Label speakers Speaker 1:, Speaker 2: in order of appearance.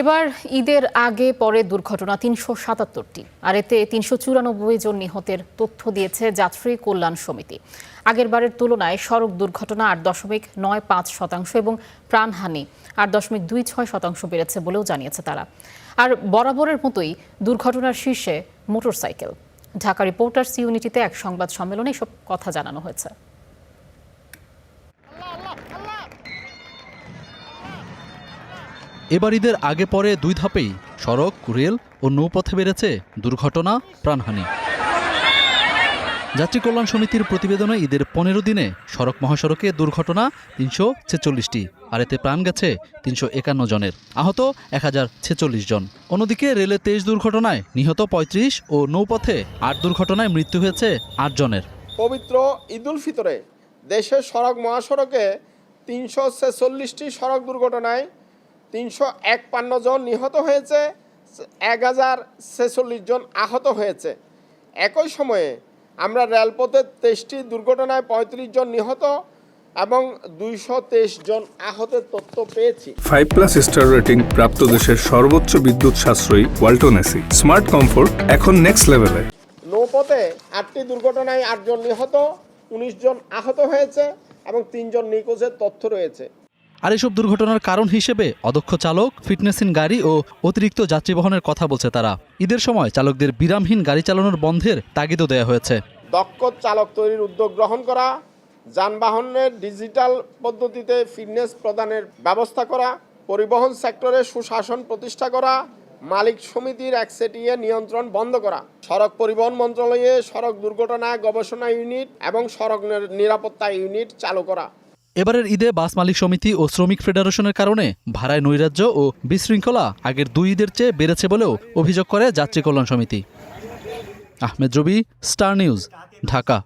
Speaker 1: এবার ঈদের আগে পরে দুর্ঘটনা ৩৭৭টি, আর এতে ৩৯৪ জন নিহতের তথ্য দিয়েছে যাত্রী কল্যাণ সমিতি। আগের বারের তুলনায় সড়ক দুর্ঘটনা ৮.৯৫% এবং প্রাণহানি ৮.26% বেড়েছে বলেও জানিয়েছে তারা। আর বরাবরের মতোই দুর্ঘটনার শীর্ষে মোটরসাইকেল। ঢাকা রিপোর্টার্স ইউনিটিতে এক সংবাদ সম্মেলনে এসব কথা জানানো হয়েছে।
Speaker 2: এবার ঈদের আগে পরে দুই ধাপেই সড়ক, রেল ও নৌপথে বেড়েছে দুর্ঘটনা, প্রাণহানি। যাত্রী কল্যাণ সমিতির প্রতিবেদনে ঈদের ১৫ দিনে সড়ক মহাসড়কে দুর্ঘটনা ৩৪৬টি, আর এতে প্রাণ গেছে ৩৫১ জনের, আহত ১০৪৬ জন। অন্যদিকে রেলে ২৩ দুর্ঘটনায় নিহত ৩৫ ও নৌপথে ৮ দুর্ঘটনায় মৃত্যু হয়েছে ৮ জনের।
Speaker 3: পবিত্র ঈদুল ফিতরে দেশের সড়ক মহাসড়কে ৩৪৬টি সড়ক দুর্ঘটনায় ৩৫১ জন নিহত হয়েছে, ১০৪৬ জন আহত হয়েছে। একই সময়ে আমরা রেলপথে ২৩টি দুর্ঘটনায় ৩৫ জন নিহত এবং ২২৩ জন আহতের তথ্য পেয়েছি।
Speaker 4: 5+ স্টার রেটিং প্রাপ্ত দেশের সর্বোচ্চ বিদ্যুৎ সাশ্রয়ী ওয়ালটন এসি স্মার্ট কমফোর্ট এখন নেক্সট লেভেলে।
Speaker 3: নৌপথে ৮টি দুর্ঘটনায় ৮ জন নিহত, ১৯ জন আহত হয়েছে এবং ৩ জন নিখোঁজের তথ্য রয়েছে।
Speaker 2: আর এসব দুর্ঘটনার কারণ হিসেবে অদক্ষ চালক, ফিটনেসহীন গাড়ি ও অতিরিক্ত যাত্রী বহনের কথা বলছে তারা। ঈদের সময় চালকদের বিরামহীন গাড়ি চালানোর বন্ধের তাগিদও দেওয়া হয়েছে।
Speaker 3: দক্ষ চালক তৈরির উদ্যোগ গ্রহণ করা, যানবাহনের ডিজিটাল পদ্ধতিতে ফিটনেস প্রদানের ব্যবস্থা করা, পরিবহন সেক্টরে সুশাসন প্রতিষ্ঠা করা, মালিক সমিতির একচেটিয়া নিয়ন্ত্রণ বন্ধ করা, সড়ক পরিবহন মন্ত্রণালয়ে সড়ক দুর্ঘটনা গবেষণা ইউনিট এবং সড়ক নিরাপত্তা ইউনিট চালু করা।
Speaker 2: এবারের ঈদে বাস মালিক সমিতি ও শ্রমিক ফেডারেশনের কারণে ভাড়ায় নৈরাজ্য ও বিশৃঙ্খলা আগের দুই ঈদের চেয়ে বেড়েছে বলেও অভিযোগ করে যাত্রী কল্যাণ সমিতি। আহমেদ রবি, স্টার নিউজ, ঢাকা।